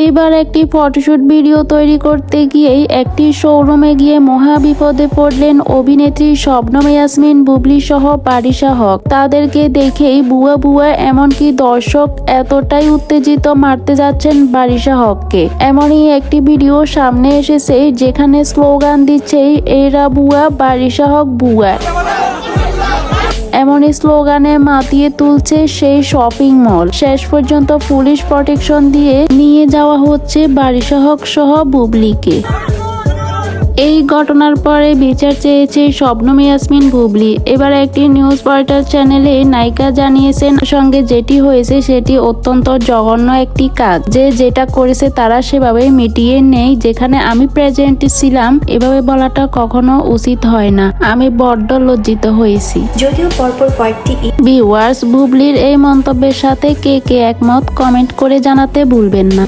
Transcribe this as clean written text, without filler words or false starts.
এবার একটি photoshoot video তৈরি করতে গিয়েই একটি শোরুমে গিয়ে মহা বিপদে পড়লেন অভিনেত্রী শবনম ইয়াসমিন বুবলি সহ বারিশা হক। তাদেরকে দেখেই বুয়া বুয়া এমনকি দর্শক এতটাই উত্তেজিত মারতে যাচ্ছেন বারিশা হককে। এমনই একটি ভিডিও সামনে এসেছে যেখানে স্লোগান দিচ্ছে এরা বুয়া বারিশা হক বুয়া। এমনই স্লোগানে মাতিয়ে তুলছে সেই শপিং মল। শেষ পর্যন্ত পুলিশ প্রটেকশন দিয়ে নিয়ে যাওয়া হচ্ছে বারিশা হক সহ বুবলিকে। এই ঘটনার পরে বিচার চেয়েছে শবনম ইয়াসমিন বুবলি। এবার একটি নিউজ পোর্টাল চ্যানেলে নায়িকা জানিয়েছেন সঙ্গে যেটি হয়েছে সেটি অত্যন্ত জঘন্য একটি কাজ, যেটা করেছে তারা সেভাবে মিটিয়ে নেই। যেখানে আমি প্রেজেন্ট ছিলাম এভাবে বলাটা কখনো উচিত হয় না। আমি বড্ড লজ্জিত হয়েছি। যদিও পরপর কয়েকটি ভিউয়ার্স, বুবলির এই মন্তব্যের সাথে কে কে একমত কমেন্ট করে জানাতে ভুলবেন না।